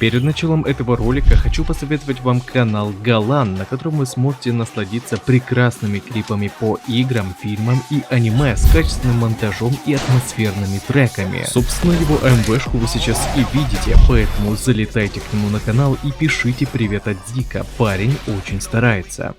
Перед началом этого ролика хочу посоветовать вам канал Галан, на котором вы сможете насладиться прекрасными клипами по играм, фильмам и аниме с качественным монтажом и атмосферными треками. Собственно, его АМВшку вы сейчас и видите, поэтому залетайте к нему на канал и пишите привет от Дика, парень очень старается.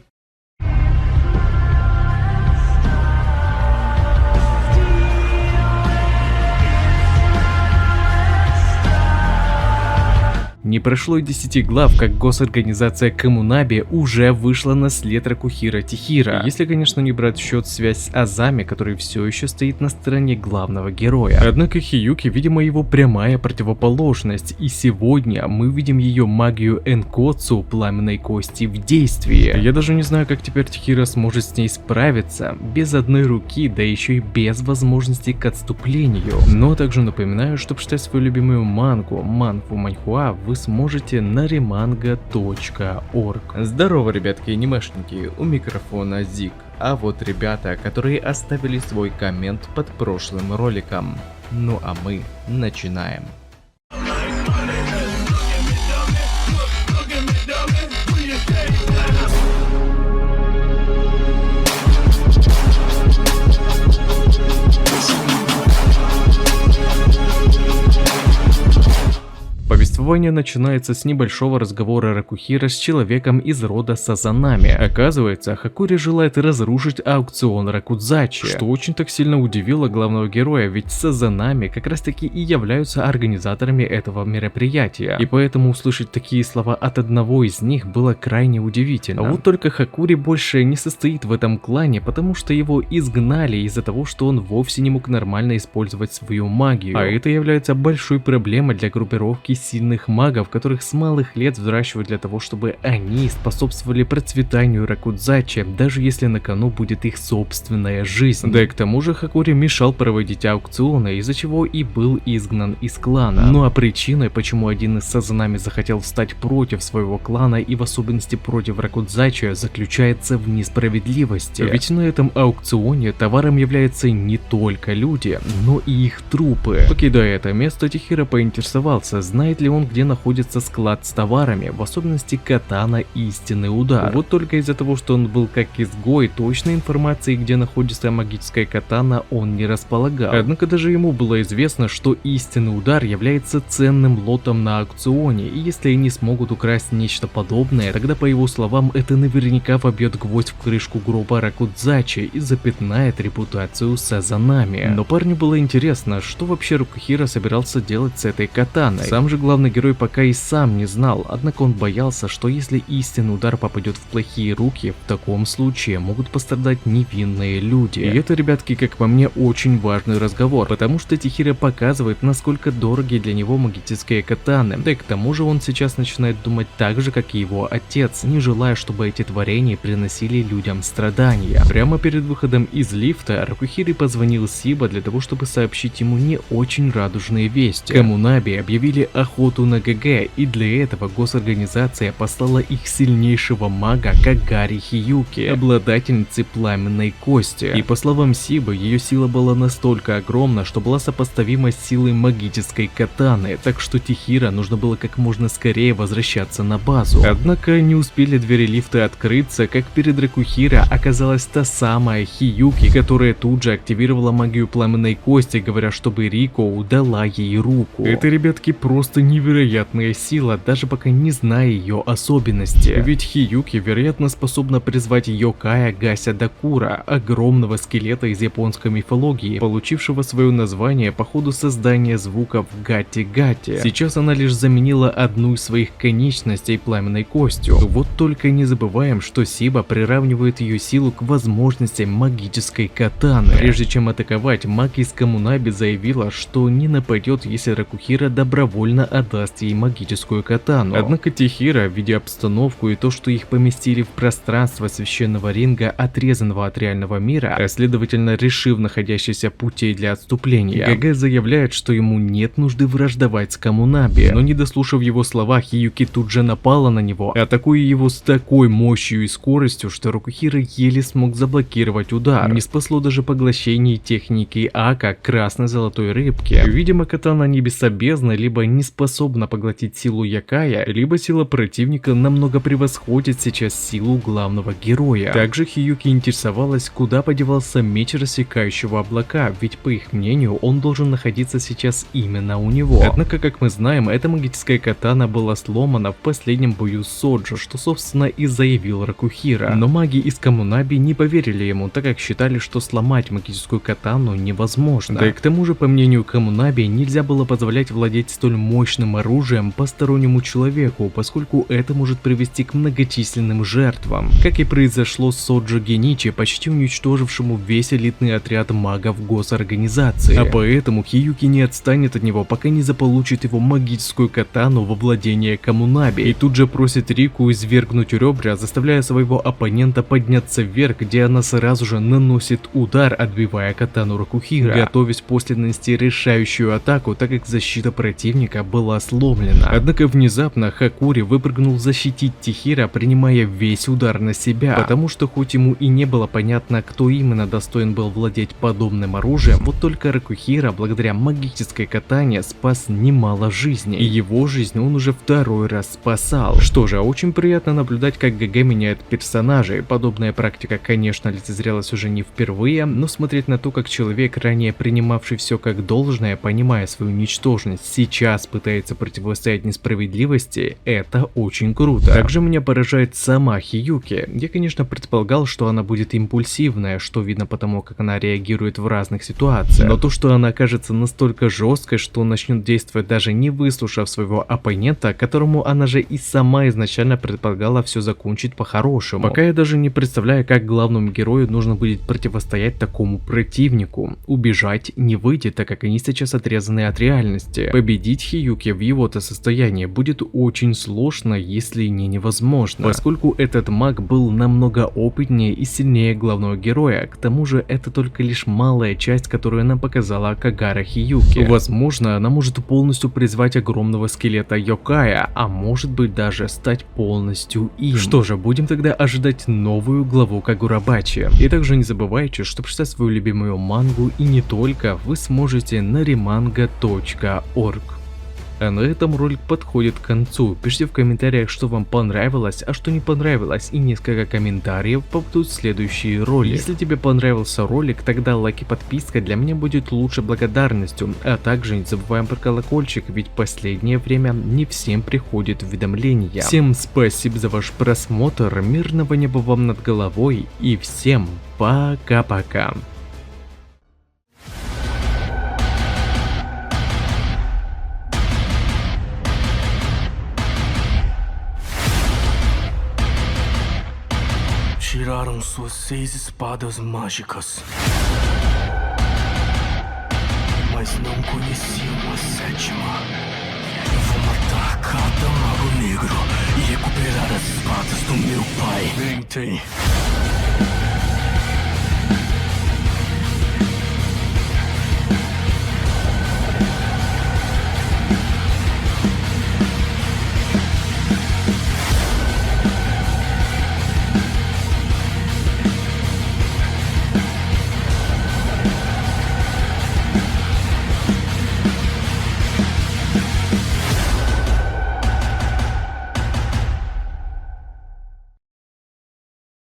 Не прошло и 10 глав, как госорганизация Комунаби уже вышла на след Ракухира Тихира. Если, конечно, не брать в счет связь с Азами, который все еще стоит на стороне главного героя. Однако Хиюки, видимо, его прямая противоположность, и сегодня мы видим ее магию Энкоцу, пламенной кости, в действии. Я даже не знаю, как теперь Тихира сможет с ней справиться, без одной руки, да еще и без возможности к отступлению. Но также напоминаю, чтобы читать свою любимую мангу, манхва, вы сможете на remanga.org. Здорово, ребятки анимешники, у микрофона Зик. А вот ребята, которые оставили свой коммент под прошлым роликом. Ну а мы начинаем. Повествование начинается с небольшого разговора Ракухира с человеком из рода Сазанами. Оказывается, Хакури желает разрушить аукцион Ракудзачи, что очень так сильно удивило главного героя, ведь Сазанами как раз таки и являются организаторами этого мероприятия. И поэтому услышать такие слова от одного из них было крайне удивительно. А вот только Хакури больше не состоит в этом клане, потому что его изгнали из-за того, что он вовсе не мог нормально использовать свою магию. А это является большой проблемой для группировки сильных магов, которых с малых лет взращивают для того, чтобы они способствовали процветанию Ракудзачи, даже если на кону будет их собственная жизнь. Да и к тому же Хакури мешал проводить аукционы, из-за чего и был изгнан из клана. Ну а причиной, почему один из Сазанами захотел встать против своего клана и в особенности против Ракудзачи, заключается в несправедливости. Ведь на этом аукционе товаром являются не только люди, но и их трупы. Покидая это место, Тихира поинтересовался, знает ли он, где находится склад с товарами, в особенности катана Истинный Удар. Вот только из-за того, что он был как изгой, точной информации, где находится магическая катана, он не располагал. Однако даже ему было известно, что Истинный Удар является ценным лотом на аукционе, и если они смогут украсть нечто подобное, тогда, по его словам, это наверняка вобьет гвоздь в крышку гроба Ракудзачи и запятнает репутацию Сазанами. Но парню было интересно, что вообще Ракухира собирался делать с этой катаной. Сам же главный герой пока и сам не знал, однако он боялся, что если Истинный Удар попадет в плохие руки, в таком случае могут пострадать невинные люди. И это, ребятки, как по мне, очень важный разговор, потому что Тихира показывает, насколько дороги для него магические катаны, да и к тому же он сейчас начинает думать так же, как и его отец, не желая, чтобы эти творения приносили людям страдания. Прямо перед выходом из лифта Ракухири позвонил Сиба для того, чтобы сообщить ему не очень радужные вести. Комунаби объявили охоту на ГГ, и для этого госорганизация послала их сильнейшего мага Кагари Хиюки, обладательницы пламенной кости. И по словам Сибы, ее сила была настолько огромна, что была сопоставима с силой магической катаны, так что Тихира нужно было как можно скорее возвращаться на базу. Однако не успели двери лифта открыться, как перед Ракухира оказалась та самая Хиюки, которая тут же активировала магию пламенной кости, говоря, чтобы Рико удала ей руку. Это, ребятки, просто невероятная сила, даже пока не зная ее особенности. Ведь Хиюки, вероятно, способна призвать Йокая Гася Дакура, огромного скелета из японской мифологии, получившего свое название по ходу создания звуков гати-гати. Сейчас она лишь заменила одну из своих конечностей пламенной костью. Вот только не забываем, что Сиба приравнивает ее силу к возможностям магической катаны. Прежде чем атаковать, маг из Комунаби заявила, что не нападет, если Ракухира добровольно отдаст ей магическую катану. Однако Тихира, видя обстановку и то, что их поместили в пространство священного ринга, отрезанного от реального мира, а следовательно решив находящиеся путей для отступления, ГГ заявляет, что ему нет нужды враждовать с Комунаби. Но не дослушав его слова, Хиюки тут же напала на него, атакуя его с такой мощью и скоростью, что Ракухира еле смог заблокировать удар. Не спасло даже поглощение техники Ака красной золотой рыбки. Видимо, катана Небеса Бездны либо не способна способна поглотить силу Якая, либо сила противника намного превосходит сейчас силу главного героя. Также Хиюки интересовалась, куда подевался меч рассекающего облака, ведь по их мнению он должен находиться сейчас именно у него. Однако, как мы знаем, эта магическая катана была сломана в последнем бою с Соджо, что собственно и заявил Ракухира. Но маги из Комунаби не поверили ему, так как считали, что сломать магическую катану невозможно. Да и к тому же, по мнению Комунаби, нельзя было позволять владеть столь мощным оружием постороннему человеку, поскольку это может привести к многочисленным жертвам. Как и произошло с Соджо Геничи, почти уничтожившему весь элитный отряд магов госорганизации. А поэтому Хиюки не отстанет от него, пока не заполучит его магическую катану во владение Комунаби. И тут же просит Рику извергнуть ребра, заставляя своего оппонента подняться вверх, где она сразу же наносит удар, отбивая катану Ракухира, готовясь после нанести решающую атаку, так как защита противника была сломлена. Однако внезапно Хакури выпрыгнул защитить Тихира, принимая весь удар на себя, потому что хоть ему и не было понятно, кто именно достоин был владеть подобным оружием, вот только Ракухира благодаря магической катане спас немало жизней, и его жизнь он уже второй раз спасал. Что же, очень приятно наблюдать, как ГГ меняет персонажей. Подобная практика, конечно, лицезрелась уже не впервые, но смотреть на то, как человек, ранее принимавший все как должное, понимая свою ничтожность, сейчас пытается противостоять несправедливости, это очень круто. Также меня поражает сама Хиюки. Я, конечно, предполагал, что она будет импульсивная, что видно потому, как она реагирует в разных ситуациях, но то, что она окажется настолько жесткой, что начнет действовать даже не выслушав своего оппонента, которому она же и сама изначально предполагала все закончить по-хорошему. Пока я даже не представляю, как главному герою нужно будет противостоять такому противнику. Убежать не выйдет, так как они сейчас отрезаны от реальности. Победить Хиюки в его-то состоянии будет очень сложно, если не невозможно, поскольку этот маг был намного опытнее и сильнее главного героя. К тому же это только лишь малая часть, которую нам показала Кагара Хиюки. Возможно, она может полностью призвать огромного скелета Йокая, а может быть даже стать полностью им. Что же, будем тогда ожидать новую главу Кагурабачи. И также не забывайте, что прочитать свою любимую мангу и не только вы сможете на remanga.org. А на этом ролик подходит к концу. Пишите в комментариях, что вам понравилось, а что не понравилось, и несколько комментариев попадут в следующие ролики. Если тебе понравился ролик, тогда лайк и подписка для меня будет лучшей благодарностью, а также не забываем про колокольчик, ведь в последнее время не всем приходят уведомления. Всем спасибо за ваш просмотр, мирного неба вам над головой и всем пока-пока. Tiraram suas 6 espadas mágicas, mas não conheciam a 7ª. Eu vou matar cada mago negro e recuperar as espadas do meu pai. Tentem.